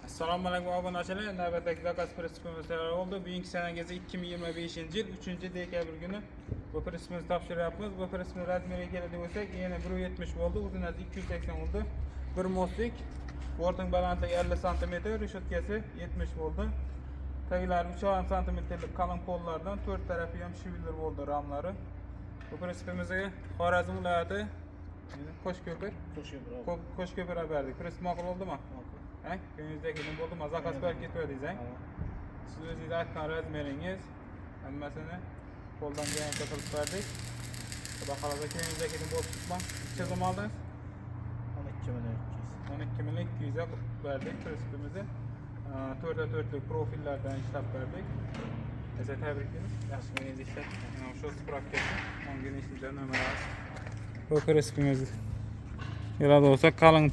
Assalomu alaykum obunachilar. Navbatdagi zakaz prinsipimiz tayyor oldu. Bugünkü senegezi 2025-yil 3-dekabr günü bu prinsipimizni topshiryapmiz. Bu prinsipni razmeriga keladigan bo'lsak, yana 1.70 bo'ldi, uzunasi 280 bo'ldi. Bir mostlik, borting balandligi 50 cm, reshetkasi 70 bo'ldi. Taglari 3,5 cmlik qalin pollardan 4 tarafi ham shivildir bo'ldi ramlari. Bu prinsipimizga Xorazm viloyati Qo'shko'pir berdik. Prinsip ma'qul bo'ldimi? Köyünüzdeki gün oldu mu? Zakaz belki etmediniz he? Siz özünüz aytgan razmeringiz hammasini qo'ldan kelgancha qilib berdik. Xudo xolasa köyünüzdeki gün bo'lib tutma. Necha so'm oldingiz? 12.200 ga qilib berdik prinsipimizni. 4'e 4'lük profillerden ishlab berdik. Size tebriklaymiz. Yaxshi meningiz ishlatdik. Mana shu spravkasi 10 kun ishida nomer az. Bu prinsipimiz yo'lda olsa qalin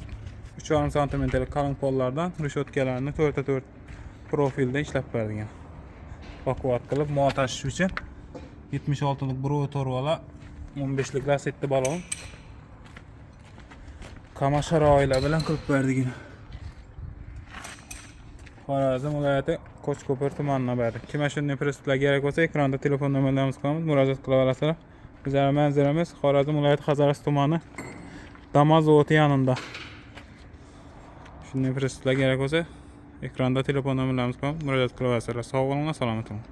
3,5 cmlik qalin pollardan reshetkalarini 4'e 4 profilda ishlab berdik. Bakvat qilib montaj uchun 76lik bro'y torvala 15lik lasetli balon qama sharoitlar bilan qilib berdik. Xorazm viloyati Qo'shko'pir tumanidan berdik. Kimga shunday prinsiplar kerak bo'lsa, ekranda telefon nomerlarimiz qo'yamiz, murojaat qila olasizlar. Bizning manzilimiz Xorazm viloyati Hazaras tumani Damas zavodi yonida. Shunday prinsiplar kerak bo'lsa, ekranda telefon nomerlarimiz qo'yamiz, murojaat qila olasizlar. Sog' bo'linglar, salomat bo'ling.